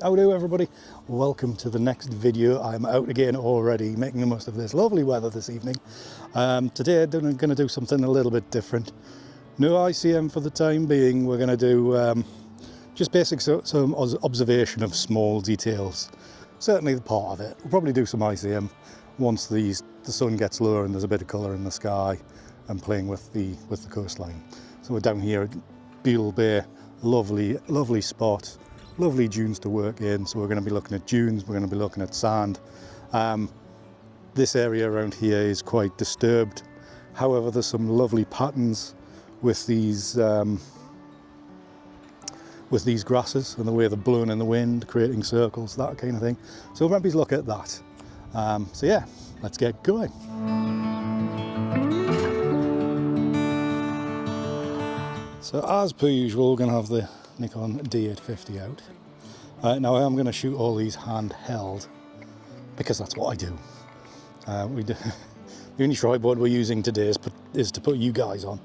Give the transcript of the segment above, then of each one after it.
How do everybody? Welcome to the next video. I'm out again already, making the most of this lovely weather this evening. Today I'm going to do something a little bit different. No ICM for the time being. We're going to do just basic some observation of small details. Certainly the part of it. We'll probably do some ICM once the sun gets lower and there's a bit of colour in the sky and playing with the coastline. So we're down here at Budle Bay, lovely spot. Lovely dunes to work in, so we're going to be looking at dunes, we're going to be looking at sand. This area around here is quite disturbed. However, there's some lovely patterns with these grasses and the way they're blown in the wind, creating circles, that kind of thing. So we'll maybe look at that. So yeah, let's get going. So as per usual, we're going to have the Nikon D850 out. Now I am going to shoot all these handheld because that's what I do. The only tripod we're using today is to put you guys on.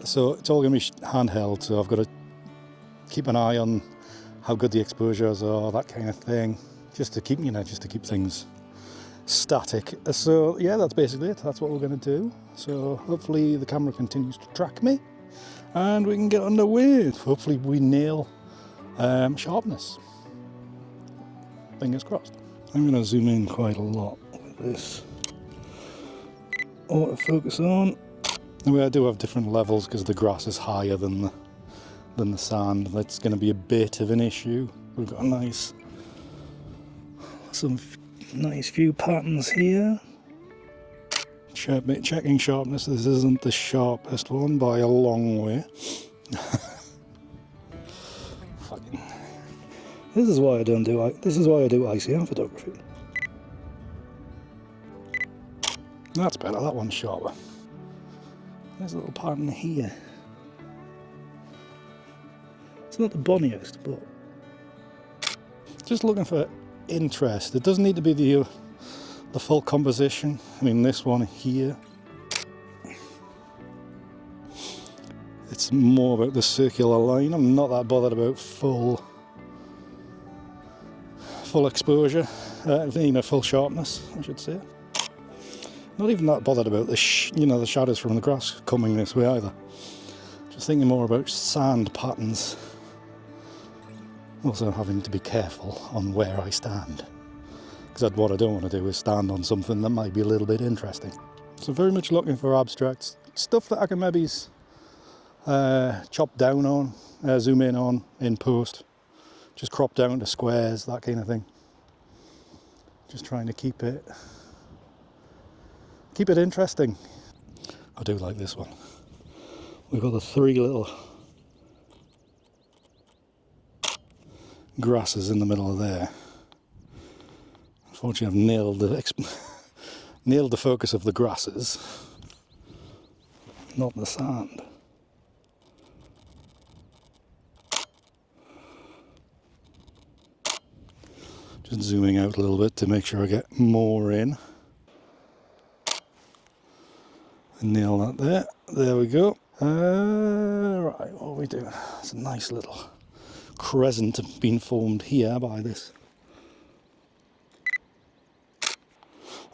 So it's all going to be handheld, so I've got to keep an eye on how good the exposures are, that kind of thing, just to keep things static. So yeah, that's basically it. That's what we're going to do. So hopefully the camera continues to track me and we can get underway. Hopefully we nail sharpness. Fingers crossed. I'm going to zoom in quite a lot with this autofocus on. Anyway, I do have different levels because the grass is higher than the sand. That's going to be a bit of an issue. We've got some nice few patterns here. Checking sharpness. This isn't the sharpest one by a long way. Fucking. This is why I do ICM photography. That's better. That one's sharper. There's a little pattern here. It's not the bonniest, but just looking for interest. It doesn't need to be the full composition. I mean, this one here, it's more about the circular line. I'm not that bothered about full exposure, full sharpness, I should say. Not even that bothered about the shadows from the grass coming this way either. Just thinking more about sand patterns. Also having to be careful on where I stand. Because what I don't want to do is stand on something that might be a little bit interesting. So very much looking for abstracts. Stuff that I can maybe chop down on, zoom in on in post. Just crop down to squares, that kind of thing. Just trying to keep it interesting. I do like this one. We've got the three little grasses in the middle of there. Unfortunately, I've nailed the focus of the grasses, not the sand. Just zooming out a little bit to make sure I get more in. And nail that there. There we go. Right, what are we doing? It's a nice little crescent being formed here by this.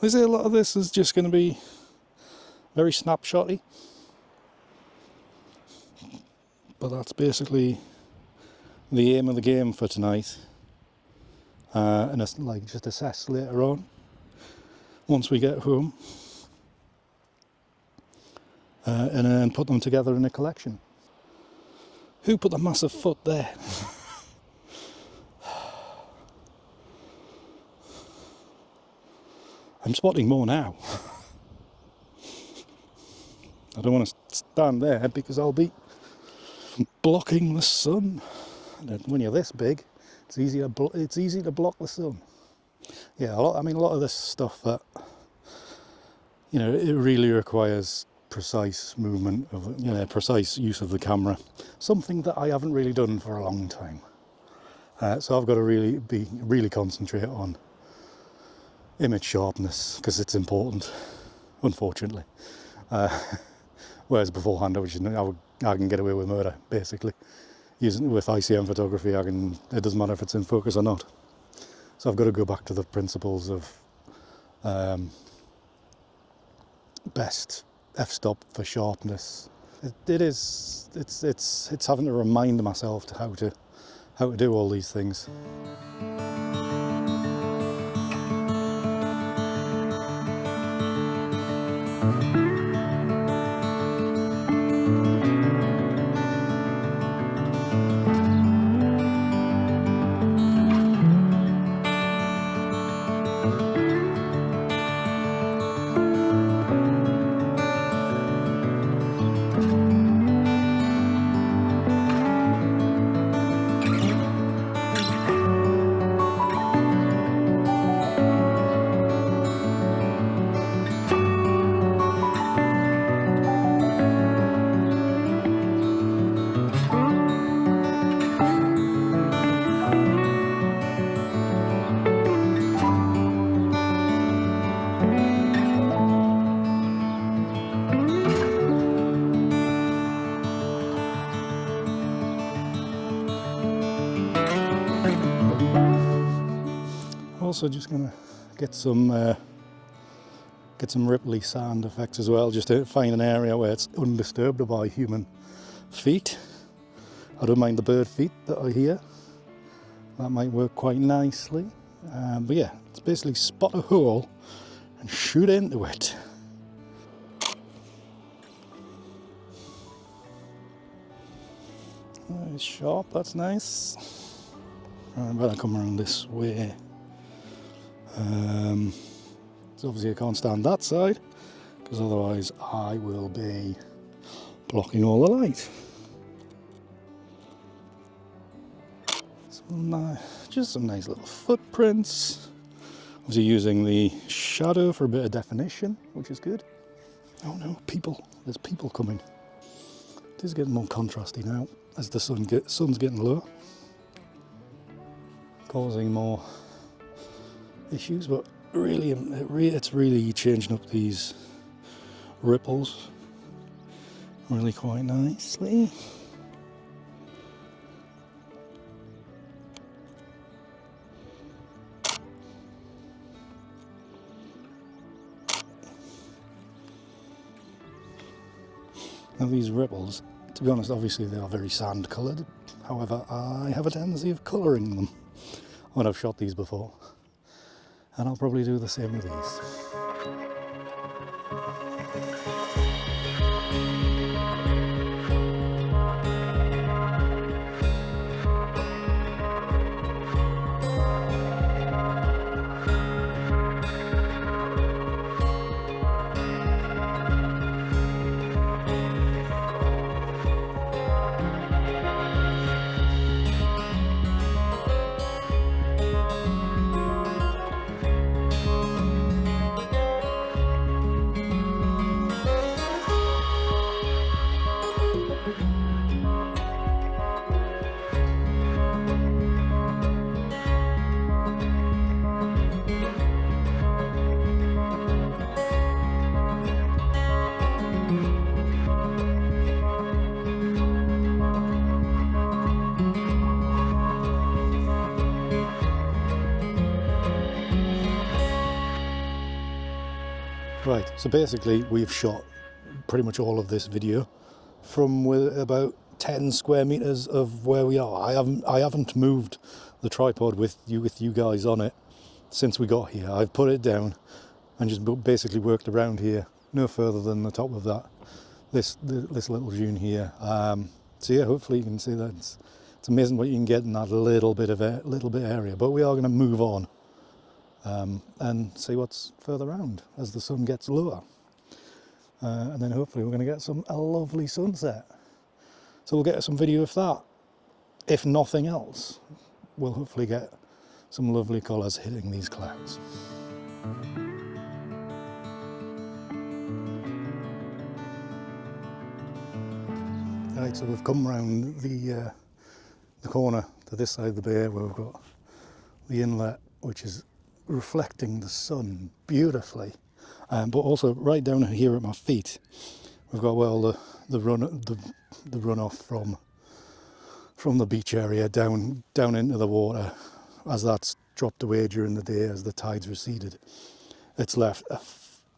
I say a lot of this is just going to be very snapshotty, but that's basically the aim of the game for tonight. And it's like just assess later on once we get home, and then put them together in a collection. Who put the massive foot there? I'm spotting more now. I don't want to stand there because I'll be blocking the sun. And when you're this big, it's easy to block the sun. Yeah, a lot of this stuff that it really requires precise movement of precise use of the camera. Something that I haven't really done for a long time. So I've got to really concentrate on image sharpness because it's important, unfortunately. Whereas beforehand I can get away with murder, basically. using with ICM photography, it doesn't matter if it's in focus or not. So I've got to go back to the principles of best f-stop for sharpness. It's having to remind myself to how to do all these things. Also just gonna get some ripply sand effects as well, just to find an area where it's undisturbed by human feet. I don't mind the bird feet that are here. That might work quite nicely. But yeah, it's basically spot a hole and shoot into it. It's sharp, that's nice. I better come around this way. So obviously I can't stand that side, because otherwise I will be blocking all the light. Just some nice little footprints. Obviously using the shadow for a bit of definition, which is good. Oh no, people. There's people coming. It is getting more contrasty now as the sun's getting lower, causing more issues, but really it's really changing up these ripples really quite nicely. Now these ripples, to be honest, obviously they are very sand coloured, however I have a tendency of colouring them when I've shot these before. And I'll probably do the same with these. Right, so basically we've shot pretty much all of this video from about 10 square meters of where we are. I haven't moved the tripod with you guys on it since we got here. I've put it down and just basically worked around here, no further than the top of that, this little dune here. So yeah, hopefully you can see that it's amazing what you can get in that little bit area. But we are going to move on and see what's further around as the sun gets lower. And then hopefully we're going to get a lovely sunset. So we'll get some video of that. If nothing else, we'll hopefully get some lovely colours hitting these clouds. Right, so we've come round the corner to this side of the bay where we've got the inlet, which is reflecting the sun beautifully, but also right down here at my feet we've got the runoff from the beach area down into the water as that's dropped away during the day as the tides receded. It's left a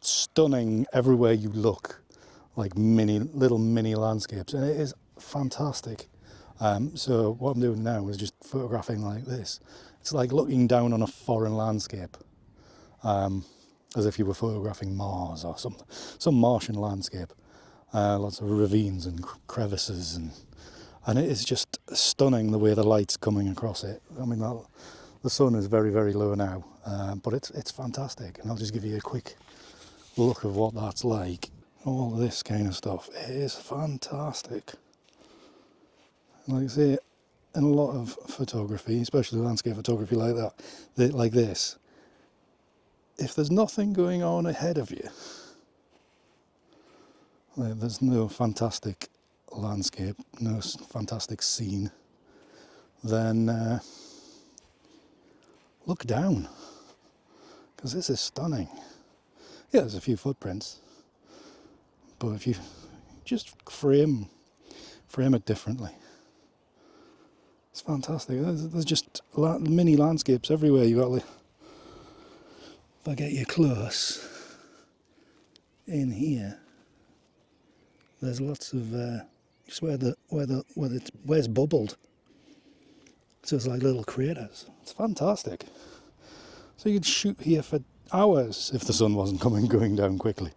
stunning, everywhere you look, like little mini landscapes, and it is fantastic. So what I'm doing now is just photographing like this. It's like looking down on a foreign landscape, as if you were photographing Mars or some Martian landscape. Lots of ravines and crevices, and it is just stunning the way the light's coming across it. I mean, the sun is very, very low now, but it's fantastic. And I'll just give you a quick look of what that's like. All this kind of stuff is fantastic. Like I say, in a lot of photography, especially landscape photography like that, like this, if there's nothing going on ahead of you, there's no fantastic landscape, no fantastic scene, then look down, because this is stunning. Yeah, there's a few footprints, but if you just frame it differently, it's fantastic. There's just mini landscapes everywhere. You got, if I get you close in here, there's lots of just where it's bubbled. So it's like little craters. It's fantastic. So you could shoot here for hours if the sun wasn't going down quickly.